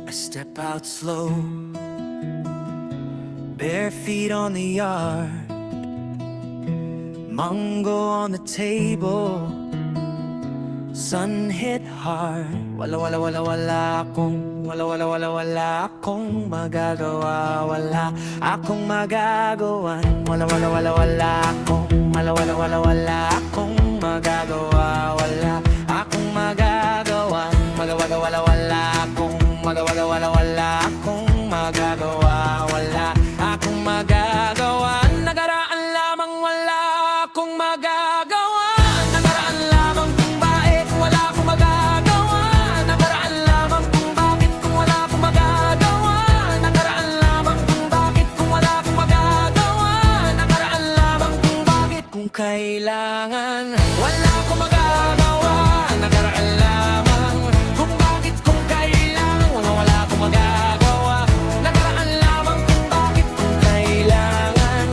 I step out slow, bare feet on the yard, mango on the table, sun hit hard. Wala akong magagawa. Wala akong magagawan. Wala akong magagawa. Wala akong magagawan. Wala akong magagawa. Wala akong magagawa. Nakaraan lamang wala akong magagawa. Nakaraan lamang kung bakit wala akong magagawa. Nakaraan lamang kung bakit kung wala akong magagawa. Nakaraan lamang kung bakit kung wala akong magagawa. Nakaraan lamang kung bakit kung kailangan wala akong magagawa. Nakaraan lamang kung bakit kung kailangan wala akong magagawa. Nakaraan lamang kung bakit kung kailangan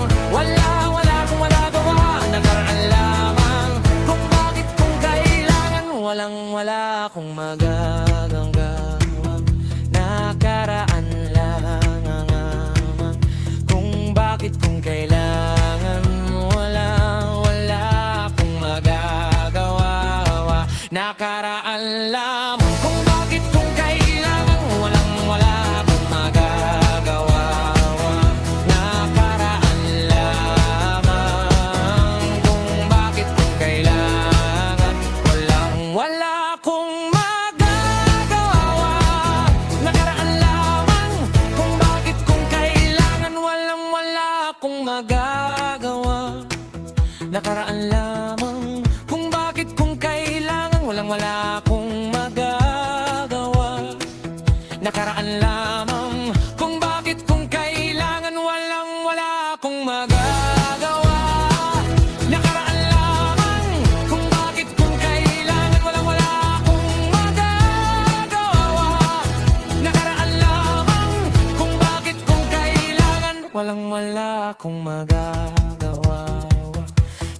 wala akong magagawa. Nakaraan lamang kung bakit kung kailangan wala akong magagawa. Nakaraan lamang kung bakit kung kailangan wala akong magagawa. Nakaraan lamang kung bakit kung kailangan wala akong magagawa. Nakaraan lamang kung bakit kung kailangan wala akong magagawa. Nakaraan lamang kung bakit kung kailangan wala akong magagawa. Nakaraan lamang kung bakit kung kailangan wala akong magagawa. Nakaraan lamang kung bakit kung kailangan wala akong magagawa. Nakaraan lamang kung bakit kung kailangan wala akong magagawa. Nakaraan lamang kung bakit kung kailangan wala akong magagawa.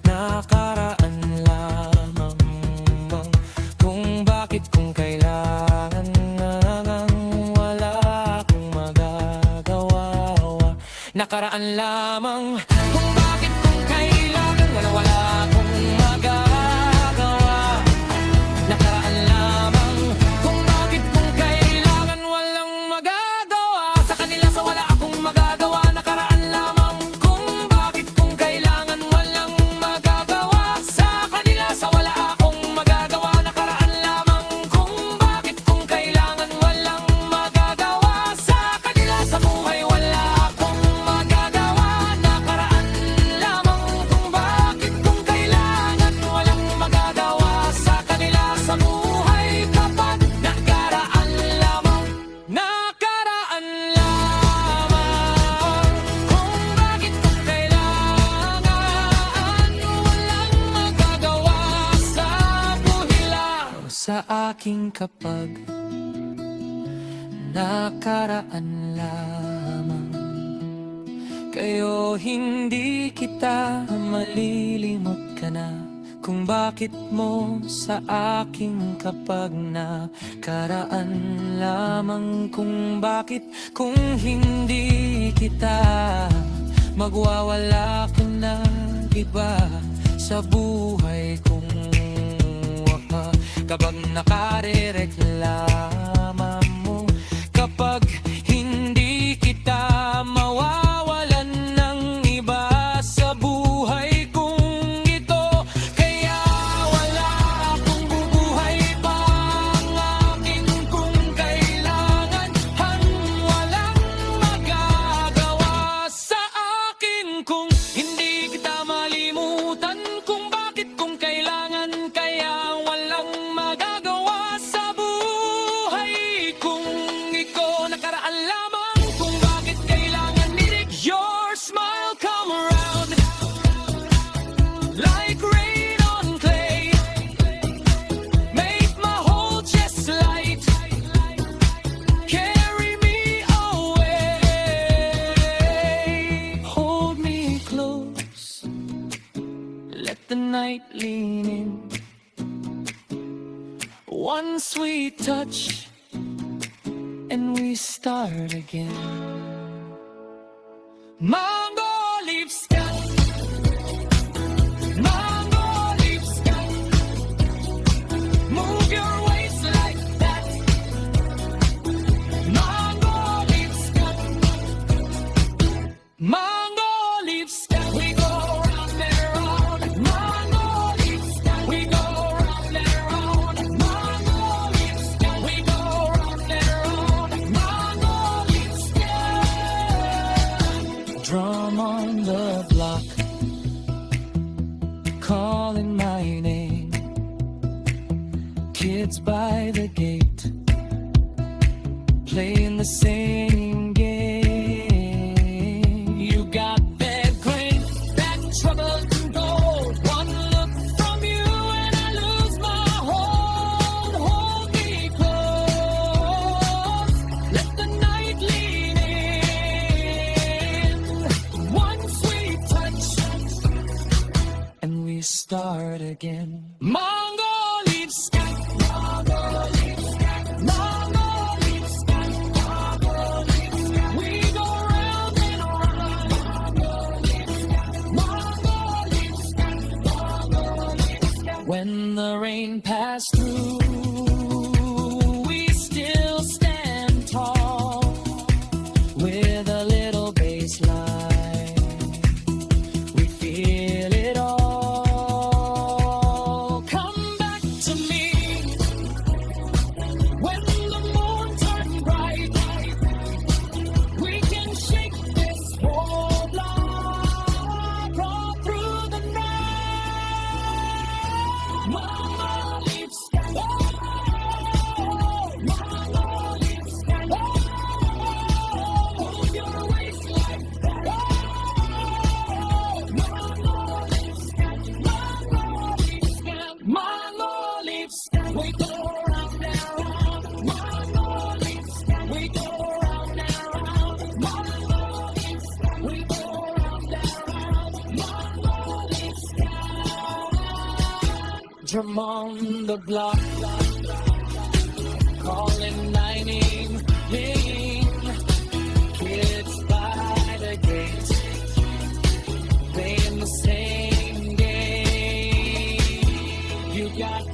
Nakaraan lamang kung bakit kung kailangan wala akong magagawa. Nakaraan lamang kung bakit kung kailangan wala akong magagawa. Nakaraan lamang kung bakit kung kailangan walang magagawa. Sa kanila sa wala akong magagawa. Nakaraan lamang kung bakit kung kailangan walang magagawa. Sa kanila sa wala akong magagawa. Nakaraan lamang kung bakit kung kailangan walang magagawa. Sa kanila sa buhay wala akong magagawa. Nakaraan lamang kung bakit kung kailangan walang magagawa. Sa kanila sa buhay kapag nakaraan lamang. Nakaraan lamang kung bakit kung kailangan walang magagawa. Sa buhay lang sa aking kapag nakaraan lamang. Kayo hindi kita malilimot ka na kung bakit mo sa aking kapag nakaraan lamang. Kung bakit kung hindi kita magwawala ka na iba sa buhay kong kapag nakarereklama mo. Kapag hindi kita mawawalan ng iba sa buhay kong ito. Kaya wala akong bubuhay pa ang akin kung kailangan walang magagawa sa akin kung hindi kita malimutan. Kung bakit kung kailangan kaya walang magagawa sa buhay kung ikaw. Nakaraan lamang kung bakit kailangan nilig your smile come around like rain on clay. Make my whole chest light. Carry me away. Hold me close. Let the night lean in. One sweet touch and we start again. Mango leaf sky, mango leaf sky. Move your waist like that. Mango leaf sky, mango leaf sky. We go round and round. Mango leaf sky. We go round and round. Mango leaf sky. We go round and round. Mango leaf sky. Drum on the block, calling my name. Kids by the gate, playing the same game. You got bad grain, bad trouble can go. One look from you and I lose my hold. Hold me close, let the night lead in. One sweet touch, and we start again. Mango leaf sky, mango leaf sky, mango leaf sky, mango leaf sky. We go round and round. Mango leaf sky, mango leaf sky, mango leaf sky. When the rain passed through, we still stand tall with a little bass line. We feel it all. Come back to me when the moon turns bright. We can shake this whole block all through the night. Mama leaf sky, oh, mama leaf sky, oh, move your waist like that, oh, mama leaf sky, mama leaf sky, mama leaf sky. We go round and round, mama leaf sky. We go round and round, mama leaf sky. We go round and round, mama leaf sky. Drum on the block, calling my name. Kids by the gate, playing the same game. You got